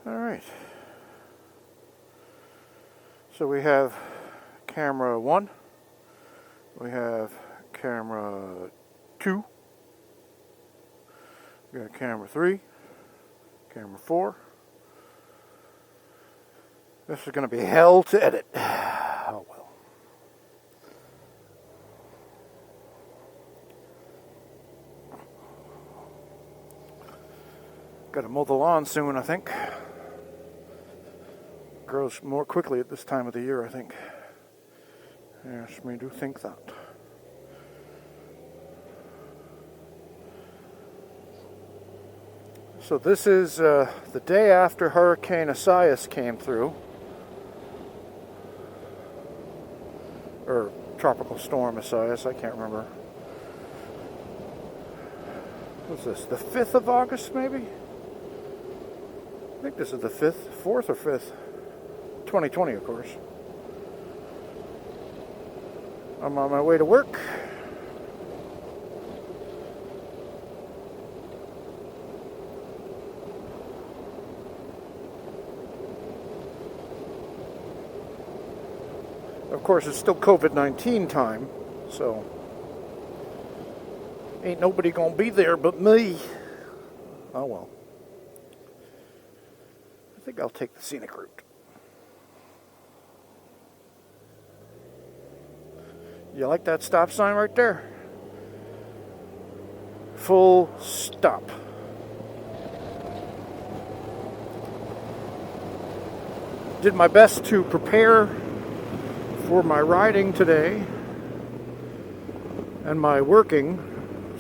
Alright, so we have camera 1, we have camera 2, we got camera 3, camera 4. This is going to be hell to edit. Oh well. Got to mow the lawn soon, I think. Grows more quickly at this time of the year, I think. Yes, we do think that. So this is the day after Hurricane Isaias came through. Or Tropical Storm Isaias, I can't remember. What's this, the 5th of August maybe? I think this is the 5th, 4th or 5th. 2020, of course. I'm on my way to work. Of course, it's still COVID-19 time, so ain't nobody gonna be there but me. Oh well. I think I'll take the scenic route. You like that stop sign right there? Full stop. Did my best to prepare for my riding today and my working.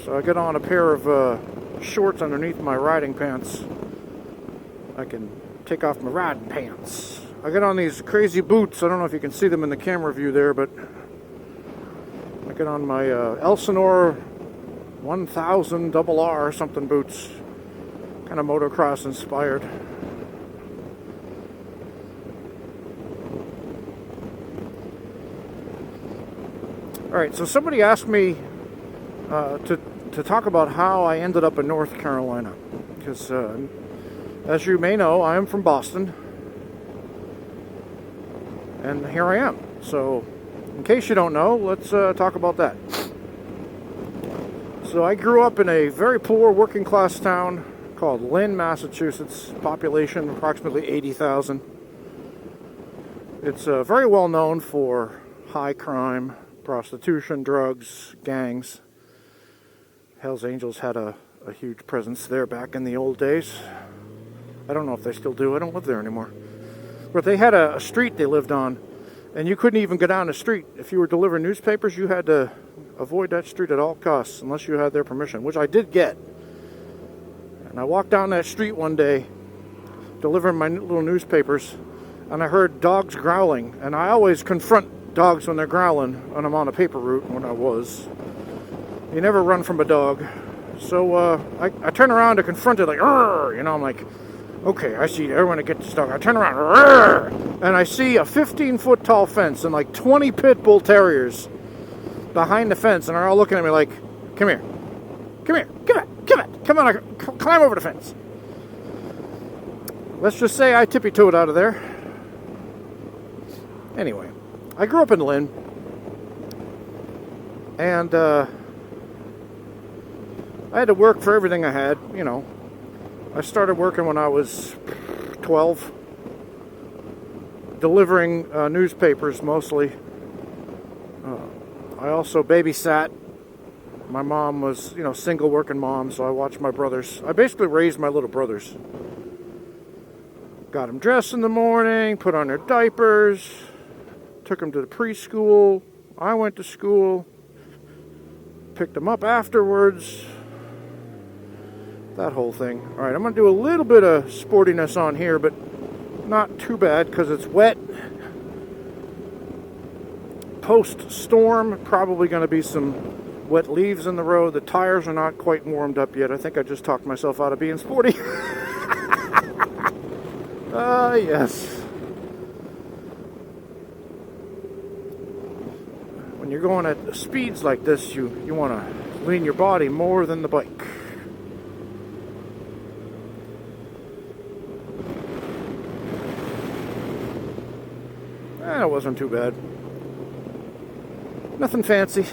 So I got on a pair of shorts underneath my riding pants. I can take off my riding pants. I got on these crazy boots. I don't know if you can see them in the camera view there, but I got on my Elsinore 1000 RR something boots. Kind of motocross inspired. Alright, so somebody asked me to talk about how I ended up in North Carolina. Because, as you may know, I am from Boston. And here I am. So, in case you don't know, let's talk about that. So I grew up in a very poor working class town called Lynn, Massachusetts. Population approximately 80,000. It's very well known for high crime, prostitution, drugs, gangs. Hells Angels had a huge presence there back in the old days. I don't know if they still do. I don't live there anymore. But they had a street they lived on, and you couldn't even go down the street. If you were delivering newspapers, you had to avoid that street at all costs, unless you had their permission, which I did get. And I walked down that street one day, delivering my little newspapers, and I heard dogs growling. And I always confront dogs when they're growling when I'm on a paper route. When I was, you never run from a dog. So I turn around to confront it, like, "Arr!" You know, I'm like, okay, I see everyone to get this dog. I turn around, "Arr!" And I see a 15-foot tall fence and like 20 pit bull terriers behind the fence, and they're all looking at me like, come here, come here, come on, climb over the fence. Let's just say I tippy-toed out of there. Anyway, I grew up in Lynn, and I had to work for everything I had, you know. I started working when I was 12, delivering newspapers mostly. I also babysat. My mom was, you know, single working mom, so I watched my brothers. I basically raised my little brothers. Got them dressed in the morning, put on their diapers, took them to the preschool. I went to school, picked them up afterwards. That whole thing. All right, I'm going to do a little bit of sportiness on here, but not too bad because it's wet. Post-storm, probably going to be some wet leaves in the road. The tires are not quite warmed up yet. I think I just talked myself out of being sporty. Yes. When you're going at speeds like this, you want to lean your body more than the bike. It wasn't too bad. Nothing fancy.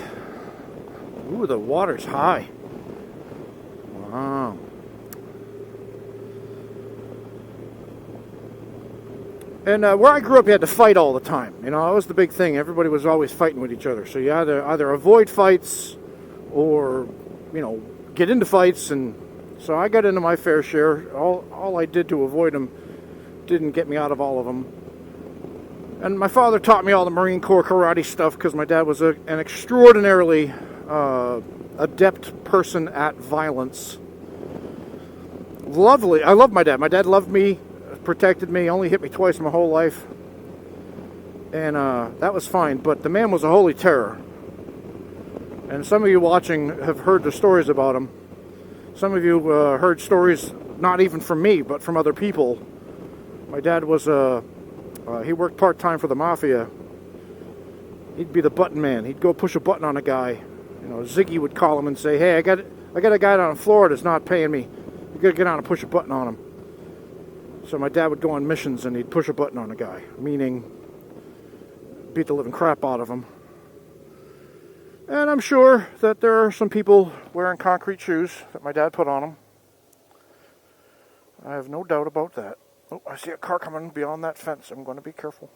Ooh, the water's high. Wow. And where I grew up, you had to fight all the time. You know, that was the big thing. Everybody was always fighting with each other. So you had to either avoid fights or, you know, get into fights. And so I got into my fair share. All I did to avoid them didn't get me out of all of them. And my father taught me all the Marine Corps karate stuff because my dad was an extraordinarily adept person at violence. Lovely. I love my dad. My dad loved me, protected me, only hit me twice my whole life. And that was fine. But the man was a holy terror. And some of you watching have heard the stories about him. Some of you heard stories not even from me, but from other people. My dad was he worked part-time for the mafia. He'd be the button man. He'd go push a button on a guy. You know, Ziggy would call him and say, "Hey, I got a guy down in Florida that's not paying me. You gotta get on and push a button on him." So my dad would go on missions and he'd push a button on a guy, meaning beat the living crap out of him. And I'm sure that there are some people wearing concrete shoes that my dad put on them. I have no doubt about that. Oh, I see a car coming beyond that fence. I'm going to be careful.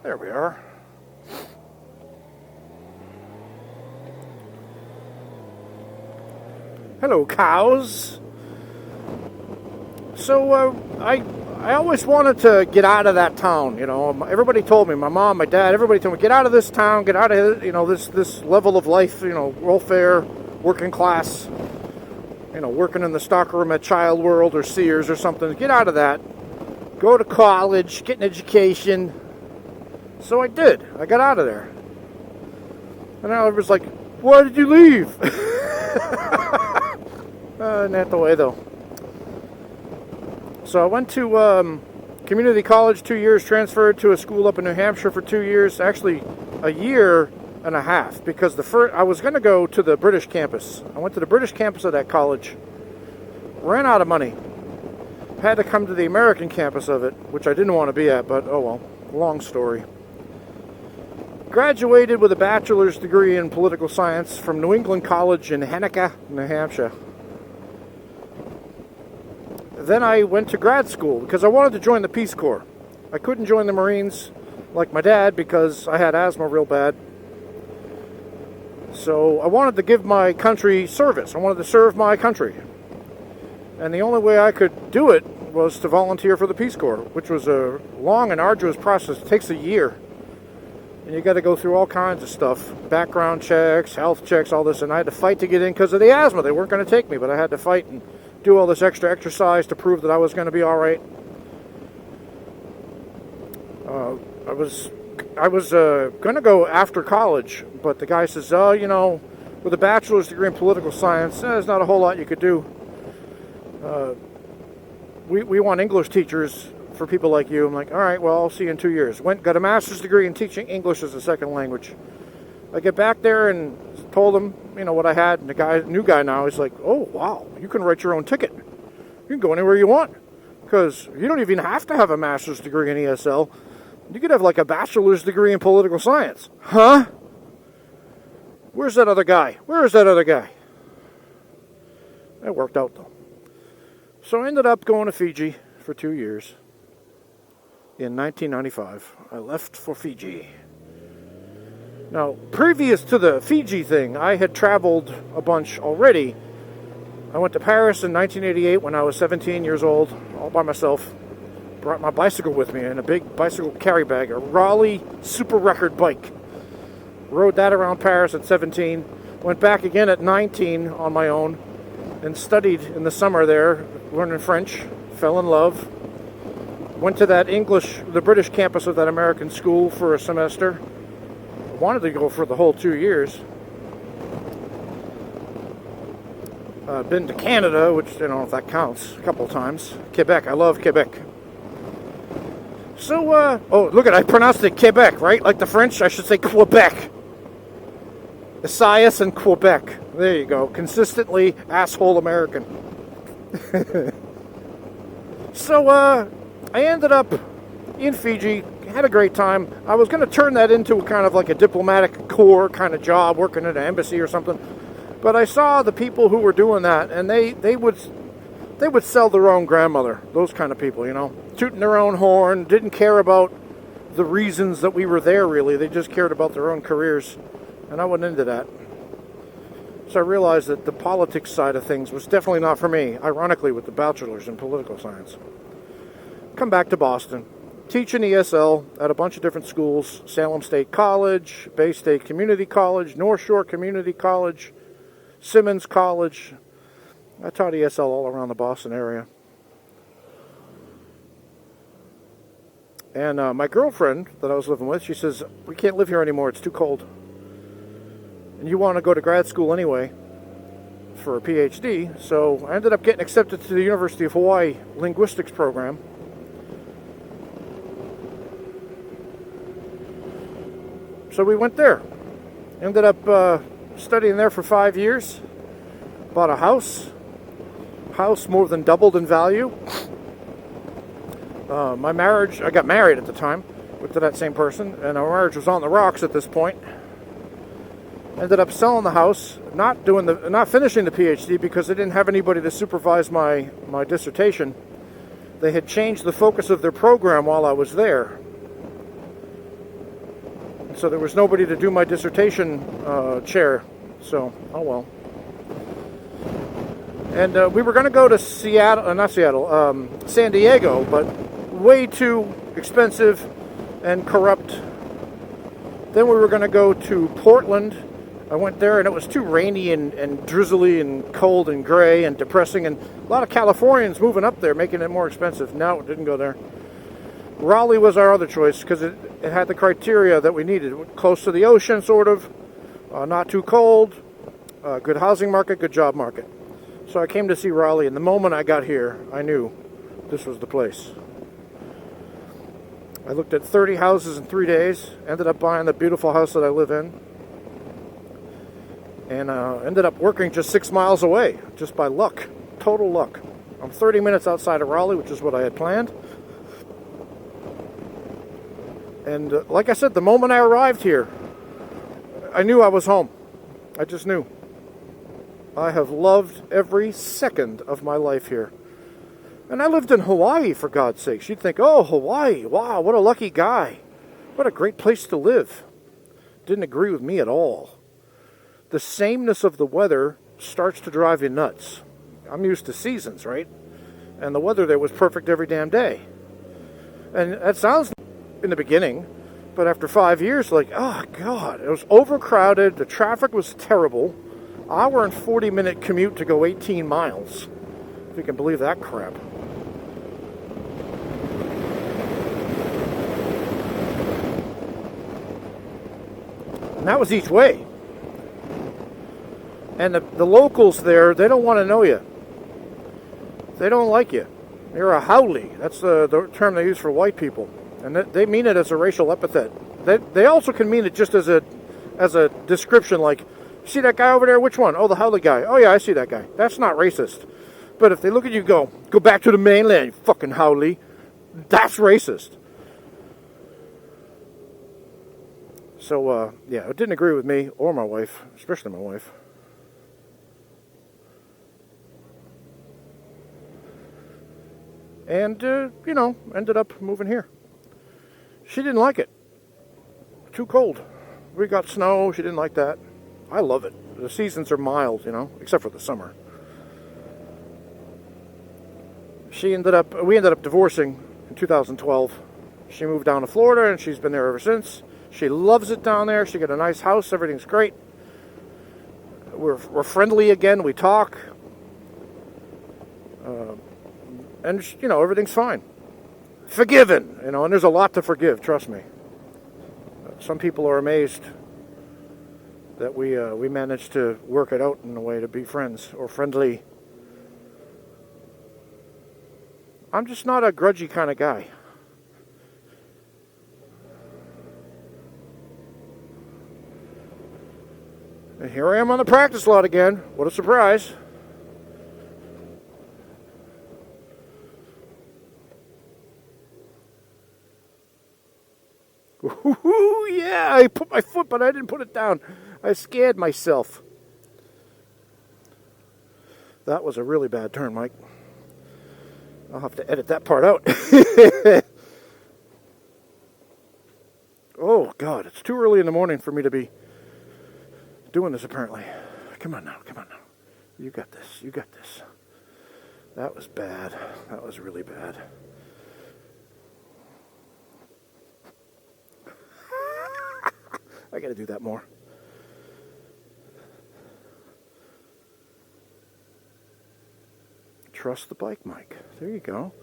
There we are. Hello, cows. So, I always wanted to get out of that town, you know. Everybody told me, my mom, my dad, everybody told me, get out of this town, get out of, you know, this level of life, you know, welfare, working class, you know, working in the stockroom at Child World or Sears or something. Get out of that. Go to college, get an education. So I did. I got out of there. And now everybody's like, why did you leave? Not the way, though. So I went to community college 2 years, transferred to a school up in New Hampshire for 2 years. Actually, a year and a half, because I was going to go to the British campus. I went to the British campus of that college, ran out of money, had to come to the American campus of it, which I didn't want to be at, but oh well, long story. Graduated with a bachelor's degree in political science from New England College in Henniker, New Hampshire. Then I went to grad school because I wanted to join the Peace Corps. I couldn't join the Marines like my dad because I had asthma real bad. So I wanted to give my country service. I wanted to serve my country. And the only way I could do it was to volunteer for the Peace Corps, which was a long and arduous process. It takes a year. And you got to go through all kinds of stuff. Background checks, health checks, all this. And I had to fight to get in because of the asthma. They weren't going to take me, but I had to fight and do all this extra exercise to prove that I was going to be all right. I was going to go after college, but the guy says, oh, you know, with a bachelor's degree in political science, there's not a whole lot you could do. We want English teachers for people like you. I'm like, all right, well, I'll see you in 2 years. Got a master's degree in teaching English as a second language. I get back there and told him, you know, what I had, and the new guy now, he's like, oh, wow, you can write your own ticket. You can go anywhere you want, because you don't even have to have a master's degree in ESL. You could have like a bachelor's degree in political science. Huh? Where's that other guy? Where is that other guy? It worked out, though. So I ended up going to Fiji for 2 years. In 1995, I left for Fiji. Now, previous to the Fiji thing, I had traveled a bunch already. I went to Paris in 1988 when I was 17 years old, all by myself. Brought my bicycle with me in a big bicycle carry bag, a Raleigh Super Record bike. Rode that around Paris at 17. Went back again at 19 on my own and studied in the summer there, learning French. Fell in love. Went to the British campus of that American school for a semester. Wanted to go for the whole 2 years. Been to Canada, which I don't know if that counts, a couple of times. Quebec, I love Quebec. So, oh, look I pronounced it Quebec, right? Like the French, I should say Quebec. Esaias and Quebec. There you go. Consistently asshole American. So I ended up in Fiji, had a great time. I was going to turn that into kind of like a diplomatic corps kind of job, working at an embassy or something. But I saw the people who were doing that, and they would sell their own grandmother. Those kind of people, tooting their own horn, didn't care about the reasons that we were there. Really, they just cared about their own careers, and I wasn't into that. So I realized that the politics side of things was definitely not for me, ironically with the bachelor's in political science. Come back to Boston, teaching ESL at a bunch of different schools, Salem State College, Bay State Community College, North Shore Community College, Simmons College. I taught ESL all around the Boston area. And my girlfriend that I was living with, she says, we can't live here anymore, it's too cold. And you want to go to grad school anyway for a PhD, so I ended up getting accepted to the University of Hawaii linguistics program. So we went there. Ended up studying there for 5 years. Bought a house. House more than doubled in value. My marriage, I got married at the time to that same person, and our marriage was on the rocks at this point. Ended up selling the house, not finishing the PhD because they didn't have anybody to supervise my dissertation. They had changed the focus of their program while I was there. So there was nobody to do my dissertation chair. So, oh well. And we were going to go to San Diego, but way too expensive and corrupt. Then we were going to go to Portland. I went there and it was too rainy and drizzly and cold and gray and depressing, and a lot of Californians moving up there, making it more expensive. No, didn't go there. Raleigh was our other choice because it had the criteria that we needed. Close to the ocean, sort of. Not too cold. Good housing market, good job market. So I came to see Raleigh, and the moment I got here, I knew this was the place. I looked at 30 houses in 3 days, ended up buying the beautiful house that I live in, and ended up working just 6 miles away, just by luck, total luck. I'm 30 minutes outside of Raleigh, which is what I had planned. And like I said, the moment I arrived here, I knew I was home. I just knew. I have loved every second of my life here. And I lived in Hawaii, for God's sake. You'd think, oh, Hawaii, wow, what a lucky guy. What a great place to live. Didn't agree with me at all. The sameness of the weather starts to drive you nuts. I'm used to seasons, right? And the weather there was perfect every damn day. And that sounds in the beginning, but after 5 years, like, oh, God, it was overcrowded. The traffic was terrible. Hour and 40-minute commute to go 18 miles. If you can believe that crap. And that was each way. And the locals there, they don't want to know you. They don't like you. You're a haole. That's the term they use for white people. And they mean it as a racial epithet. They also can mean it just as a description, like, see that guy over there? Which one? Oh, the haole guy. Oh, yeah, I see that guy. That's not racist. But if they look at you and go back to the mainland, you fucking haole, that's racist. So, yeah, it didn't agree with me or my wife, especially my wife. And, ended up moving here. She didn't like it. Too cold. We got snow. She didn't like that. I love it. The seasons are mild, except for the summer. We ended up divorcing in 2012. She moved down to Florida, and she's been there ever since. She loves it down there. She got a nice house. Everything's great. We're friendly again. We talk. And, everything's fine. Forgiven, and there's a lot to forgive, trust me. Some people are amazed that we managed to work it out in a way to be friends or friendly. I'm just not a grudgy kind of guy. And here I am on the practice lot again. What a surprise. I put my foot, but I didn't put it down. I scared myself. That was a really bad turn, Mike. I'll have to edit that part out. Oh, God, it's too early in the morning for me to be doing this, apparently. Come on now, come on now. You got this, you got this. That was bad. That was really bad. I gotta do that more. Trust the bike, Mike. There you go.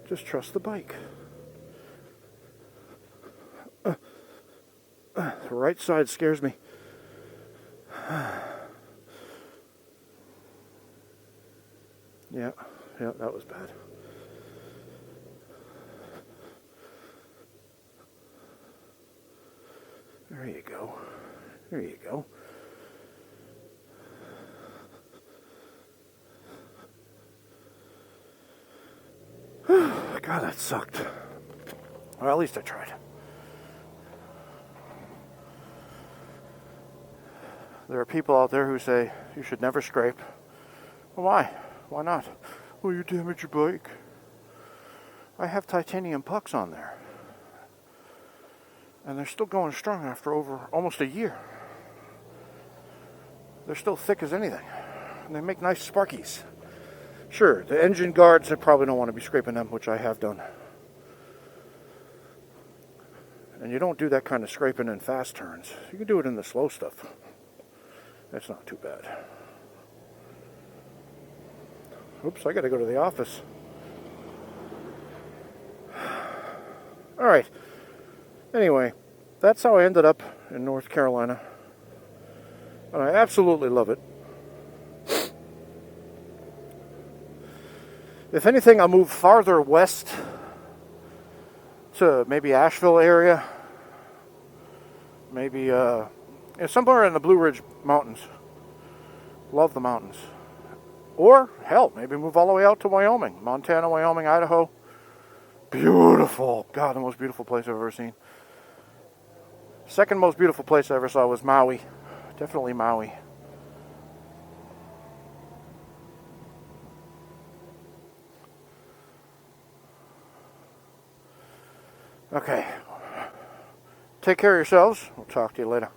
Just trust the bike. The right side scares me. Yeah, that was bad. There you go. There you go. God, that sucked. Well, at least I tried. There are people out there who say you should never scrape. Well, why? Why not? Well, you damage your bike. I have titanium pucks on there. And they're still going strong after over almost a year. They're still thick as anything. And they make nice sparkies. Sure, the engine guards, I probably don't want to be scraping them, which I have done. And you don't do that kind of scraping in fast turns. You can do it in the slow stuff. That's not too bad. Oops, I gotta go to the office. Alright. Anyway, that's how I ended up in North Carolina. And I absolutely love it. If anything, I'll move farther west to maybe Asheville area. Maybe somewhere in the Blue Ridge Mountains. Love the mountains. Or, hell, maybe move all the way out to Wyoming. Montana, Wyoming, Idaho. Beautiful. God, the most beautiful place I've ever seen. Second most beautiful place I ever saw was Maui. Definitely Maui. Okay. Take care of yourselves. We'll talk to you later.